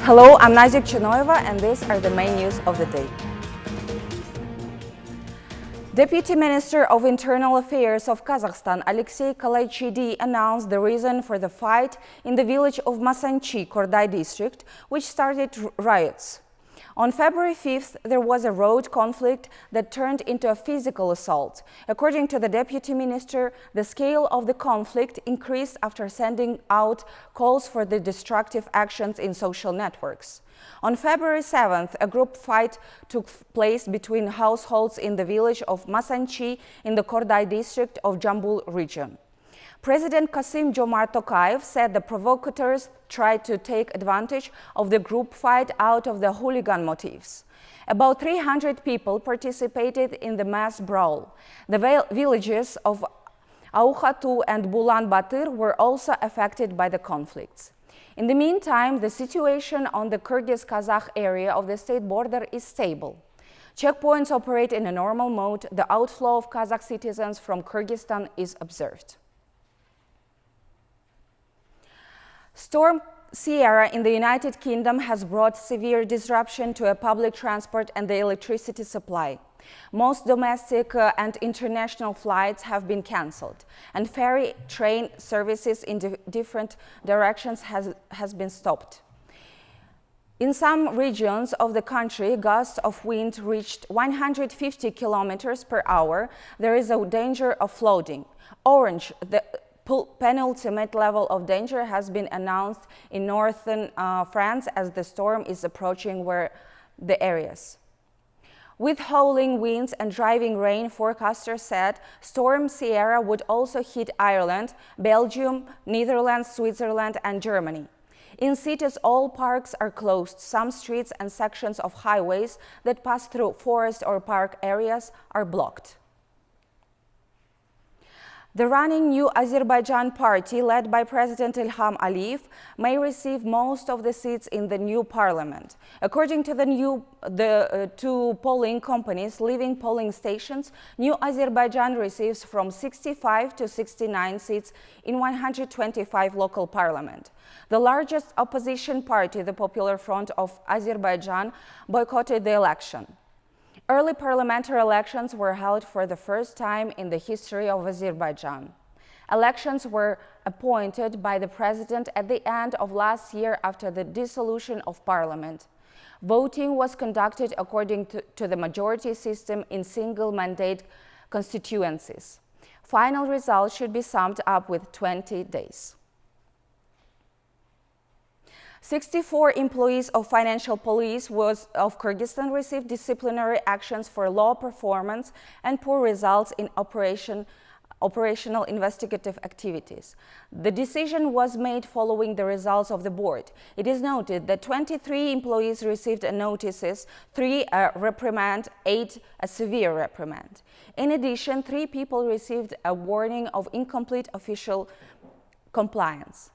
Hello, I'm Nazik Chenoeva, and these are the main news of the day. Deputy Minister of Internal Affairs of Kazakhstan, Alexey Kalaychidi, announced the reason for the fight in the village of Masanchi, Korday district, which started riots. On February 5th, there was a road conflict that turned into a physical assault. According to the deputy minister, the scale of the conflict increased after sending out calls for the destructive actions in social networks. On February 7th, a group fight took place between households in the village of Masanchi in the Korday district of Jambul region. President Kassym-Jomart Tokayev said the provocateurs tried to take advantage of the group fight out of the hooligan motifs. About 300 people participated in the mass brawl. The villages of Ала-Тоо and Bulan Batır were also affected by the conflicts. In the meantime, the situation on the Kyrgyz-Kazakh area of the state border is stable. Checkpoints operate in a normal mode. The outflow of Kazakh citizens from Kyrgyzstan is observed. Storm Sierra in the United Kingdom has brought severe disruption to public transport and the electricity supply. Most domestic and international flights have been cancelled, and ferry train services in different directions has been stopped. In some regions of the country, gusts of wind reached 150 kilometers per hour. There is a danger of flooding. Orange, the penultimate level of danger, has been announced in northern France as the storm is approaching the areas. With howling winds and driving rain, forecasters said Storm Sierra would also hit Ireland, Belgium, Netherlands, Switzerland, and Germany. In cities, all parks are closed. Some streets and sections of highways that pass through forest or park areas are blocked. The running New Azerbaijan Party, led by President Ilham Aliyev, may receive most of the seats in the new parliament. According to the two polling companies leaving polling stations, New Azerbaijan receives from 65 to 69 seats in 125 local parliament. The largest opposition party, the Popular Front of Azerbaijan, boycotted the election. Early parliamentary elections were held for the first time in the history of Azerbaijan. Elections were appointed by the president at the end of last year after the dissolution of parliament. Voting was conducted according to the majority system in single-mandate constituencies. Final results should be summed up with 20 days. 64 employees of financial police of Kyrgyzstan received disciplinary actions for low performance and poor results in operational investigative activities. The decision was made following the results of the board. It is noted that 23 employees received notices, 3 a reprimand, 8 a severe reprimand. In addition, 3 people received a warning of incomplete official compliance.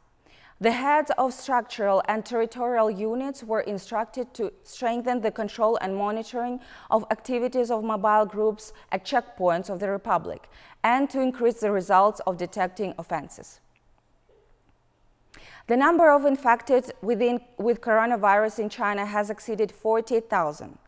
The heads of structural and territorial units were instructed to strengthen the control and monitoring of activities of mobile groups at checkpoints of the Republic and to increase the results of detecting offenses. The number of infected with coronavirus in China has exceeded 40,000.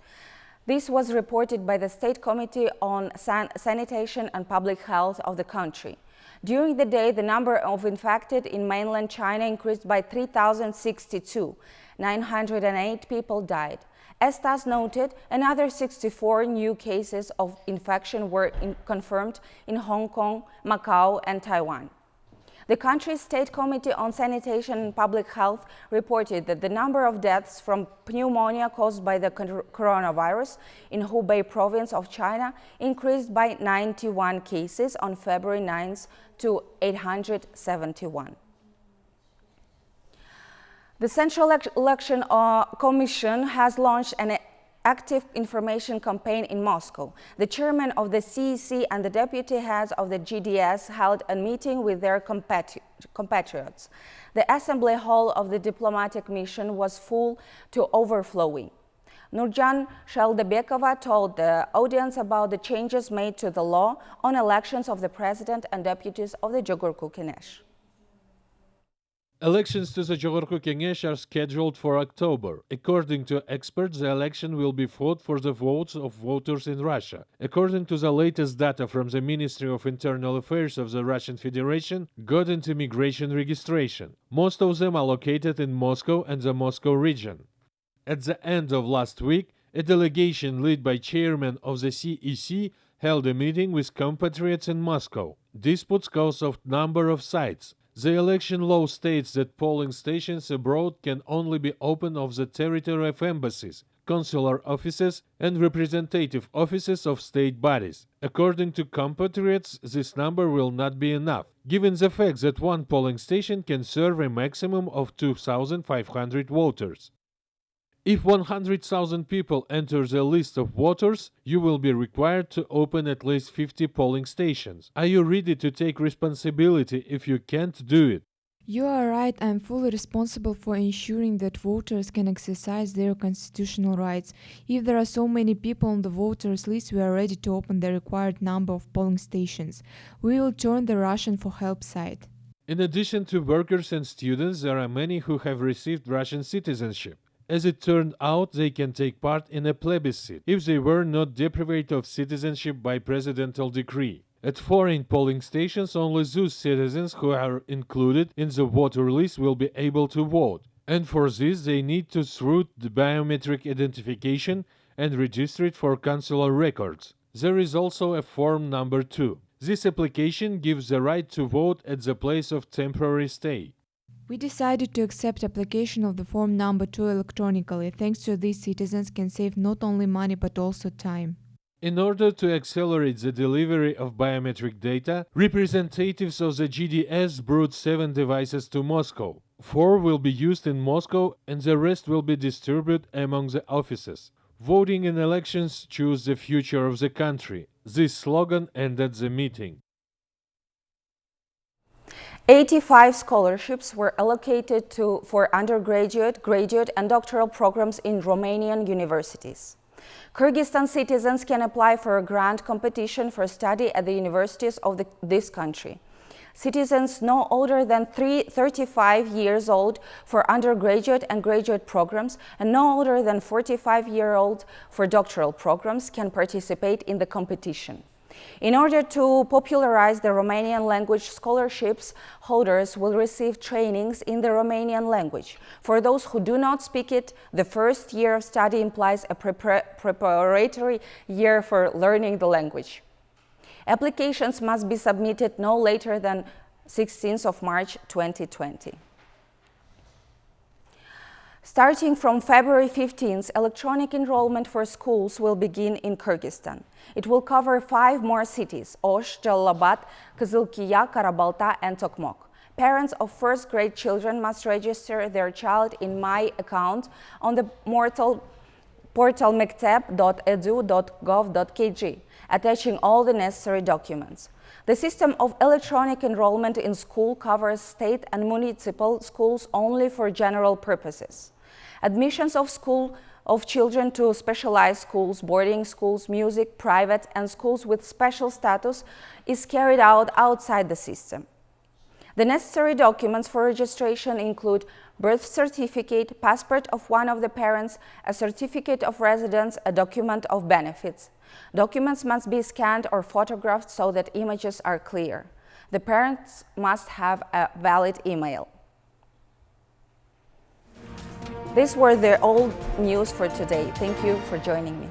This was reported by the State Committee on Sanitation and Public Health of the country. During the day, the number of infected in mainland China increased by 3,062. 908 people died. As TASS noted, another 64 new cases of infection were confirmed in Hong Kong, Macau, and Taiwan. The country's State Committee on Sanitation and Public Health reported that the number of deaths from pneumonia caused by the coronavirus in Hubei province of China increased by 91 cases on February 9th to 871. The Central Election Commission has launched an active information campaign in Moscow. The chairman of the CEC and the deputy heads of the GDS held a meeting with their compatriots. The assembly hall of the diplomatic mission was full to overflowing. Nurjan Shaldabekova told the audience about the changes made to the law on elections of the president and deputies of the Jogorku Kenesh. Elections to the Jogorku Kengesh are scheduled for October. According to experts, the election will be fought for the votes of voters in Russia. According to the latest data from the Ministry of Internal Affairs of the Russian Federation, got into immigration registration. Most of them are located in Moscow and the Moscow region. At the end of last week, a delegation led by chairman of the CEC held a meeting with compatriots in Moscow. Disputes cause of number of sites. The election law states that polling stations abroad can only be open of the territory of embassies, consular offices, and representative offices of state bodies. According to compatriots, this number will not be enough, given the fact that one polling station can serve a maximum of 2,500 voters. If 100,000 people enter the list of voters, you will be required to open at least 50 polling stations. Are you ready to take responsibility if you can't do it? You are right. I am fully responsible for ensuring that voters can exercise their constitutional rights. If there are so many people on the voters list, we are ready to open the required number of polling stations. We will turn the Russian for help side. In addition to workers and students, there are many who have received Russian citizenship. As it turned out, they can take part in a plebiscite if they were not deprived of citizenship by presidential decree. At foreign polling stations, only those citizens who are included in the voter list will be able to vote. And for this, they need to through the biometric identification and register it for consular records. There is also a form number 2. This application gives the right to vote at the place of temporary stay. We decided to accept application of the form number 2 electronically. Thanks to this, citizens can save not only money but also time. In order to accelerate the delivery of biometric data, representatives of the GDS brought 7 devices to Moscow. 4 will be used in Moscow and the rest will be distributed among the offices. Voting in elections choose the future of the country. This slogan ended the meeting. 85 scholarships were allocated for undergraduate, graduate and doctoral programs in Romanian universities. Kyrgyzstan citizens can apply for a grant competition for study at the universities of this country. Citizens no older than 35 years old for undergraduate and graduate programs and no older than 45-year-old for doctoral programs can participate in the competition. In order to popularize the Romanian language, scholarships holders will receive trainings in the Romanian language. For those who do not speak it, the first year of study implies a preparatory year for learning the language. Applications must be submitted no later than 16th of March 2020. Starting from February 15th, electronic enrollment for schools will begin in Kyrgyzstan. It will cover 5 more cities: Osh, Jalalabad, Kızılkaya, Karabalta, and Tokmok. Parents of first-grade children must register their child in My Account on the portal mektep.edu.gov.kg, attaching all the necessary documents. The system of electronic enrollment in school covers state and municipal schools only for general purposes. Admissions of children to specialized schools, boarding schools, music, private, and schools with special status is carried out outside the system. The necessary documents for registration include birth certificate, passport of one of the parents, a certificate of residence, a document of benefits. Documents must be scanned or photographed so that images are clear. The parents must have a valid email. These were the old news for today. Thank you for joining me.